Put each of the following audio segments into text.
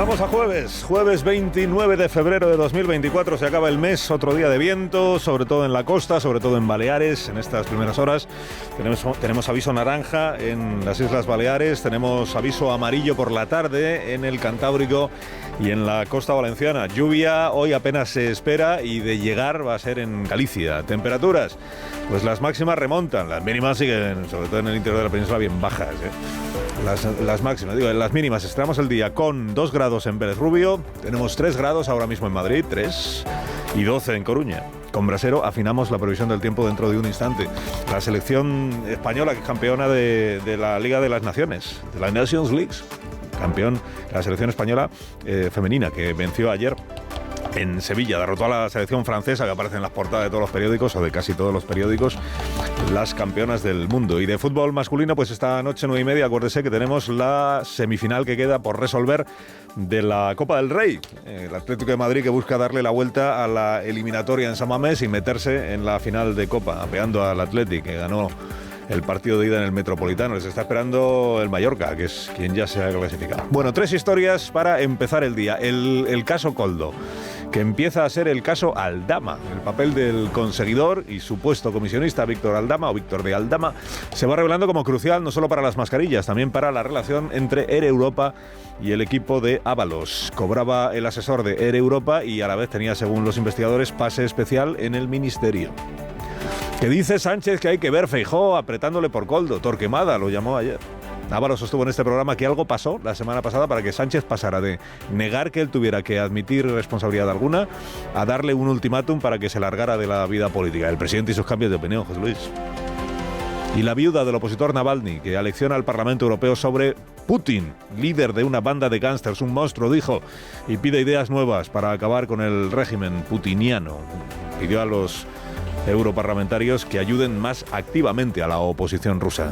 Vamos a jueves 29 de febrero de 2024, se acaba el mes, otro día de viento, sobre todo en la costa, sobre todo en Baleares, en estas primeras horas. Tenemos aviso naranja en las Islas Baleares, tenemos aviso amarillo por la tarde en el Cantábrico y en la costa valenciana. Lluvia hoy apenas se espera y de llegar va a ser en Galicia. Temperaturas, pues las máximas remontan, las mínimas siguen, sobre todo en el interior de la península, bien bajas, Las máximas, digo, en las mínimas estrenamos el día con 2 grados en Vélez Rubio, tenemos 3 grados ahora mismo en Madrid, 3 y 12 en Coruña. Con Brasero afinamos la previsión del tiempo dentro de un instante. La selección española, que es campeona de la Liga de las Naciones, de la Nations League, campeón, la selección española femenina, que venció ayer en Sevilla, derrotó a la selección francesa, que aparece en las portadas de todos los periódicos, o de casi todos los periódicos, las campeonas del mundo. Y de fútbol masculino, pues esta noche 9:30, acuérdese que tenemos la semifinal que queda por resolver de la Copa del Rey. El Atlético de Madrid, que busca darle la vuelta a la eliminatoria en San Mamés y meterse en la final de Copa, apeando al Athletic, que ganó el partido de ida en el Metropolitano. Les está esperando el Mallorca, que es quien ya se ha clasificado. Bueno, 3 historias para empezar el día. El caso Koldo, que empieza a ser el caso Aldama. El papel del conseguidor y supuesto comisionista Víctor Aldama, o Víctor de Aldama, se va revelando como crucial no solo para las mascarillas, también para la relación entre Air Europa y el equipo de Ábalos. Cobraba el asesor de Air Europa y a la vez tenía, según los investigadores, pase especial en el ministerio. Que dice Sánchez que hay que ver Feijóo apretándole por Koldo. Torquemada lo llamó ayer. Ábalos sostuvo en este programa que algo pasó la semana pasada para que Sánchez pasara de negar que él tuviera que admitir responsabilidad alguna a darle un ultimátum para que se largara de la vida política. El presidente y sus cambios de opinión, José Luis. Y la viuda del opositor Navalny, que alecciona al Parlamento Europeo sobre Putin, líder de una banda de gángsters, un monstruo, dijo, y pide ideas nuevas para acabar con el régimen putiniano. Pidió a los europarlamentarios que ayuden más activamente a la oposición rusa.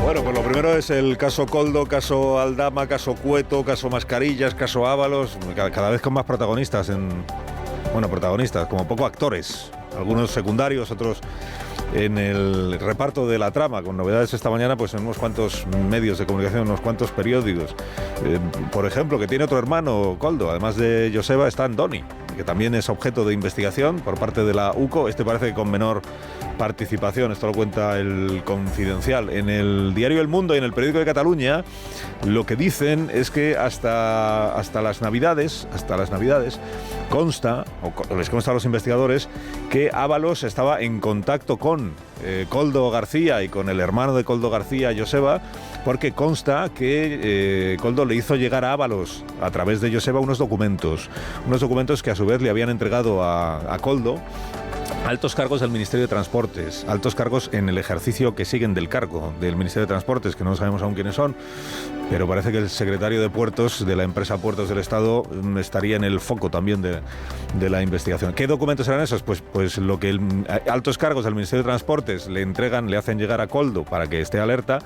Bueno, pues lo primero es el caso Koldo, caso Aldama, caso Cueto, caso Mascarillas, caso Ábalos, cada vez con más protagonistas, protagonistas, como poco actores, algunos secundarios, otros en el reparto de la trama, con novedades esta mañana pues en unos cuantos medios de comunicación, unos cuantos periódicos. Por ejemplo, que tiene otro hermano, Koldo, además de Joseba está Andoni, que también es objeto de investigación por parte de la UCO. Este parece que con menor participación, esto lo cuenta el Confidencial. En el diario El Mundo y en el periódico de Cataluña, lo que dicen es que hasta las Navidades consta, o les consta a los investigadores, que Ábalos estaba en contacto con Koldo García y con el hermano de Koldo García, Joseba, porque consta que Koldo le hizo llegar a Ábalos a través de Joseba unos documentos que a su vez le habían entregado a Koldo altos cargos del Ministerio de Transportes, altos cargos en el ejercicio que siguen del cargo del Ministerio de Transportes, que no sabemos aún quiénes son, pero parece que el secretario de Puertos de la empresa Puertos del Estado estaría en el foco también de la investigación. ¿Qué documentos eran esos? Pues lo que altos cargos del Ministerio de Transportes le hacen llegar a Koldo para que esté alerta,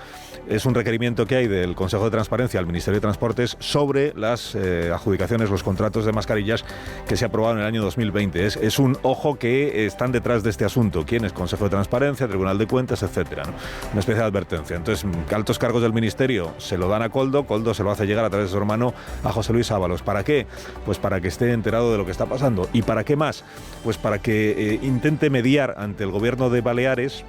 es un requerimiento que hay del Consejo de Transparencia al Ministerio de Transportes sobre las adjudicaciones, los contratos de mascarillas que se aprobaron en el año 2020. Es un ojo que están detrás de este asunto. ¿Quién es? Consejo de Transparencia, Tribunal de Cuentas, etcétera, ¿no? Una especie de advertencia. Entonces, altos cargos del Ministerio se lo dan a Koldo se lo hace llegar a través de su hermano a José Luis Ábalos. ¿Para qué? Pues para que esté enterado de lo que está pasando. ¿Y para qué más? Pues para que intente mediar ante el gobierno de Baleares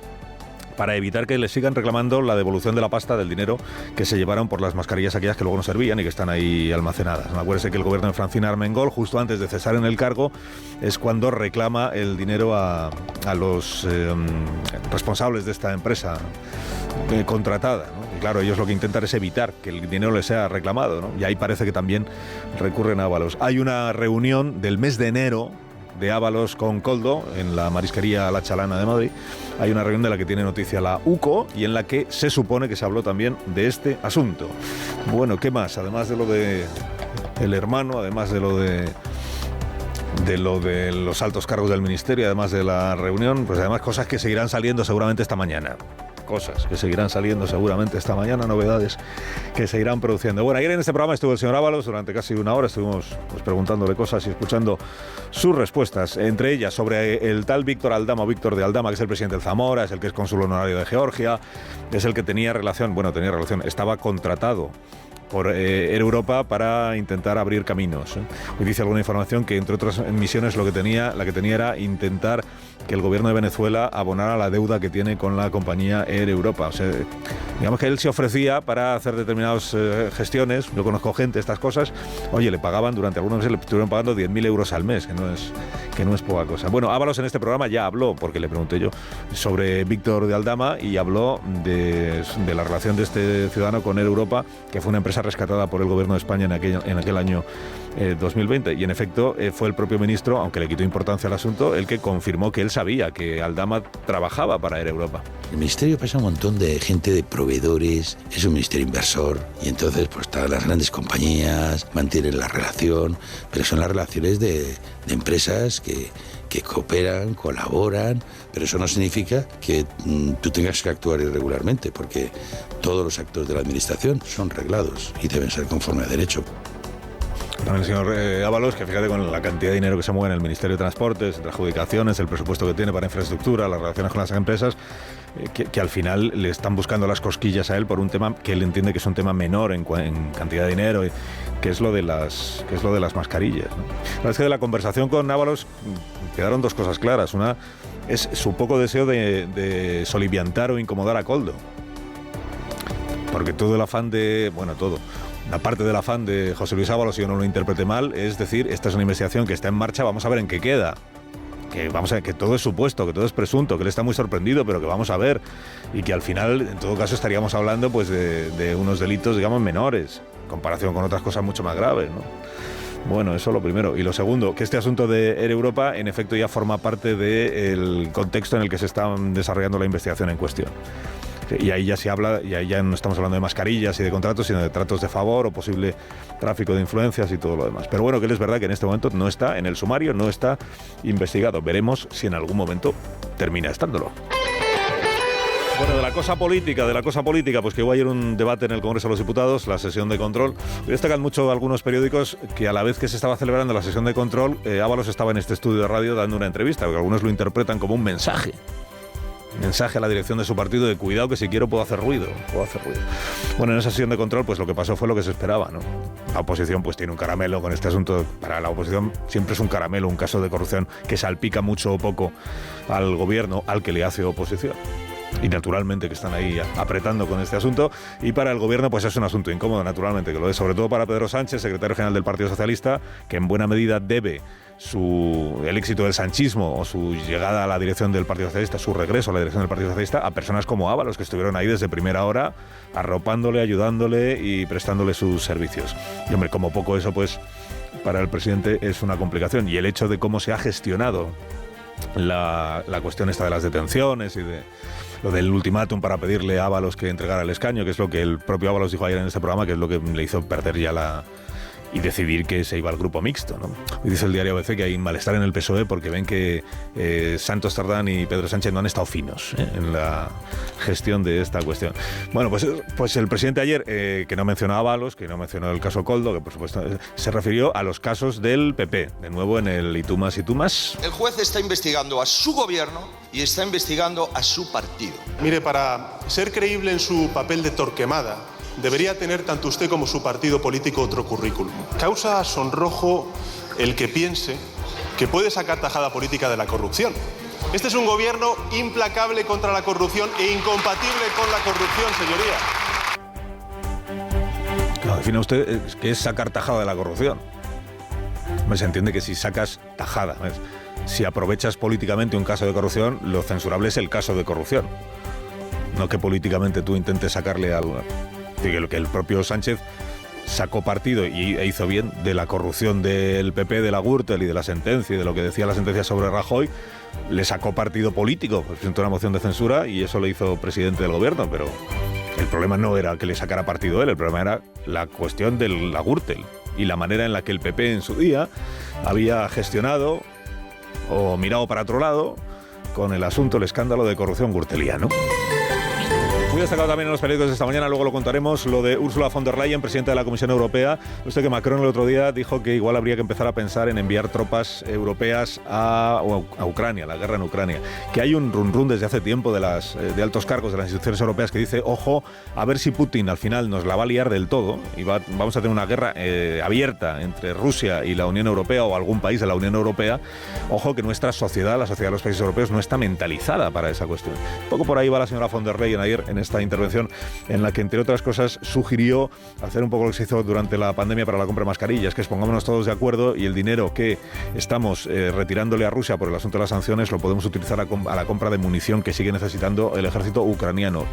para evitar que le sigan reclamando la devolución de la pasta del dinero que se llevaron por las mascarillas aquellas que luego no servían y que están ahí almacenadas. Acuérdense que el gobierno de Francina Armengol, justo antes de cesar en el cargo, es cuando reclama el dinero a los responsables de esta empresa contratada, ¿no? Y claro, ellos lo que intentan es evitar que el dinero les sea reclamado, ¿no? Y ahí parece que también recurren a Ábalos. Hay una reunión del mes de enero de Ábalos con Koldo en la marisquería La Chalana de Madrid. Hay una reunión de la que tiene noticia la UCO y en la que se supone que se habló también de este asunto. Bueno, ¿qué más? Además de lo de el hermano, además de lo de los altos cargos del ministerio, además de la reunión, pues además cosas que seguirán saliendo seguramente esta mañana. cosas que seguirán saliendo seguramente esta mañana, novedades que se irán produciendo. Bueno, ayer en este programa estuvo el señor Ábalos durante casi una hora, estuvimos pues, preguntándole cosas y escuchando sus respuestas, entre ellas sobre el tal Víctor Aldama o Víctor de Aldama, que es el presidente del Zamora, es el que es cónsul honorario de Georgia, es el que estaba contratado por Air Europa para intentar abrir caminos. Hoy dice alguna información que, entre otras misiones, la que tenía era intentar que el gobierno de Venezuela abonara la deuda que tiene con la compañía Air Europa. O sea, digamos que él se ofrecía para hacer determinadas gestiones. Yo conozco gente, estas cosas. Oye, le pagaban, durante algunos meses le estuvieron pagando 10.000 euros al mes, que no es poca cosa. Bueno, Ábalos en este programa ya habló, porque le pregunté yo, sobre Víctor de Aldama y habló de la relación de este ciudadano con Air Europa, que fue una empresa rescatada por el gobierno de España en aquel año 2020. Y en efecto fue el propio ministro, aunque le quitó importancia al asunto, el que confirmó que él sabía que Aldama trabajaba para Air Europa. El ministerio pasa un montón de gente, de proveedores, es un ministerio inversor y entonces pues todas las grandes compañías mantienen la relación, pero son las relaciones de empresas que cooperan, colaboran, pero eso no significa que tú tengas que actuar irregularmente, porque todos los actos de la administración son reglados y deben ser conforme a derecho. También el señor Ábalos, que fíjate con la cantidad de dinero que se mueve en el Ministerio de Transportes, entre adjudicaciones, el presupuesto que tiene para infraestructura, las relaciones con las empresas, que al final le están buscando las cosquillas a él por un tema que él entiende que es un tema menor en cantidad de dinero, que es lo de las mascarillas, ¿no? La verdad es que de la conversación con Ábalos quedaron dos cosas claras. Una es su poco deseo de soliviantar o incomodar a Koldo. Porque todo el afán una parte del afán de José Luis Ábalos, si yo no lo interprete mal, es decir, esta es una investigación que está en marcha, vamos a ver en qué queda. Que todo es supuesto, que todo es presunto, que él está muy sorprendido, pero que vamos a ver. Y que al final, en todo caso, estaríamos hablando pues de unos delitos, digamos, menores, en comparación con otras cosas mucho más graves, ¿no? Bueno, eso lo primero. Y lo segundo, que este asunto de Air Europa, en efecto, ya forma parte del contexto en el que se está desarrollando la investigación en cuestión. Y ahí ya se habla, y ahí ya no estamos hablando de mascarillas y de contratos, sino de tratos de favor o posible tráfico de influencias y todo lo demás. Pero bueno, que es verdad que en este momento no está en el sumario, no está investigado. Veremos si en algún momento termina estándolo. Bueno, de la cosa política, pues que hubo ayer un debate en el Congreso de los Diputados, la sesión de control. Destacan mucho algunos periódicos que a la vez que se estaba celebrando la sesión de control, Ábalos estaba en este estudio de radio dando una entrevista, porque algunos lo interpretan como un mensaje a la dirección de su partido de cuidado, que si quiero puedo hacer ruido. Bueno, en esa sesión de control pues lo que pasó fue lo que se esperaba, ¿no? La oposición pues tiene un caramelo con este asunto. Para la oposición siempre es un caramelo, un caso de corrupción que salpica mucho o poco al gobierno al que le hace oposición. Y naturalmente que están ahí apretando con este asunto. Y para el gobierno pues es un asunto incómodo, naturalmente, que lo es sobre todo para Pedro Sánchez, secretario general del Partido Socialista, que en buena medida debe el éxito del sanchismo o su llegada a la dirección del Partido Socialista, su regreso a la dirección del Partido Socialista, a personas como Ábalos, que estuvieron ahí desde primera hora, arropándole, ayudándole y prestándole sus servicios. Y hombre, como poco eso, pues para el presidente es una complicación. Y el hecho de cómo se ha gestionado la cuestión esta de las detenciones y de lo del ultimátum para pedirle a Ábalos que entregara el escaño, que es lo que el propio Ábalos dijo ayer en este programa, que es lo que le hizo perder ya y decidir que se iba al grupo mixto, ¿no? Y dice el diario ABC que hay malestar en el PSOE porque ven que Santos Tardán y Pedro Sánchez no han estado finos en la gestión de esta cuestión. Bueno, pues el presidente ayer, que no mencionó a Ábalos, que no mencionó el caso Koldo, que por supuesto se refirió a los casos del PP, de nuevo en el y tú más. El juez está investigando a su gobierno y está investigando a su partido. Mire, para ser creíble en su papel de Torquemada, debería tener tanto usted como su partido político otro currículum. Causa sonrojo el que piense que puede sacar tajada política de la corrupción. Este es un gobierno implacable contra la corrupción e incompatible con la corrupción, señoría. Claro, define usted qué es sacar tajada de la corrupción. Se entiende que si sacas tajada, si aprovechas políticamente un caso de corrupción, lo censurable es el caso de corrupción. No que políticamente tú intentes sacarle algo. Que el propio Sánchez sacó partido e hizo bien de la corrupción del PP, de la Gürtel y de la sentencia y de lo que decía la sentencia sobre Rajoy. Le sacó partido político, presentó una moción de censura y eso le hizo presidente del gobierno, pero el problema no era que le sacara partido él, el problema era la cuestión de la Gürtel y la manera en la que el PP en su día había gestionado o mirado para otro lado con el asunto, el escándalo de corrupción gürteliano. Muy destacado también en los periódicos de esta mañana, luego lo contaremos, lo de Ursula von der Leyen, presidenta de la Comisión Europea. Usted que Macron el otro día dijo que igual habría que empezar a pensar en enviar tropas europeas a Ucrania, la guerra en Ucrania. Que hay un run desde hace tiempo de altos cargos de las instituciones europeas que dice, ojo, a ver si Putin al final nos la va a liar del todo y vamos a tener una guerra abierta entre Rusia y la Unión Europea o algún país de la Unión Europea. Ojo que nuestra sociedad, la sociedad de los países europeos, no está mentalizada para esa cuestión. Un poco por ahí va la señora von der Leyen ayer en esta intervención en la que, entre otras cosas, sugirió hacer un poco lo que se hizo durante la pandemia para la compra de mascarillas, que es pongámonos todos de acuerdo y el dinero que estamos retirándole a Rusia por el asunto de las sanciones lo podemos utilizar a la compra de munición que sigue necesitando el ejército ucraniano.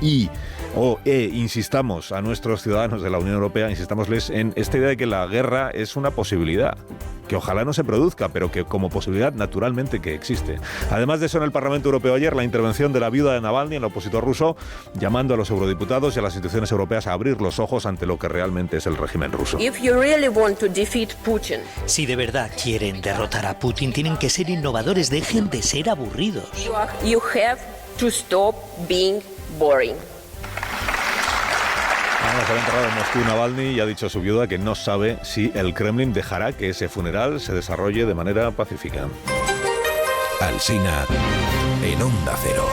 Insistamos a nuestros ciudadanos de la Unión Europea, insistámosles en esta idea de que la guerra es una posibilidad, que ojalá no se produzca, pero que como posibilidad naturalmente que existe. Además de eso, en el Parlamento Europeo ayer, la intervención de la viuda de Navalny, el opositor ruso, llamando a los eurodiputados y a las instituciones europeas a abrir los ojos ante lo que realmente es el régimen ruso. Si de verdad quieren derrotar a Putin, tienen que ser innovadores, dejen de ser aburridos. You have to stop being boring. Se ha enterrado en Moscú Navalny y ha dicho a su viuda que no sabe si el Kremlin dejará que ese funeral se desarrolle de manera pacífica. Alsina en Onda Cero.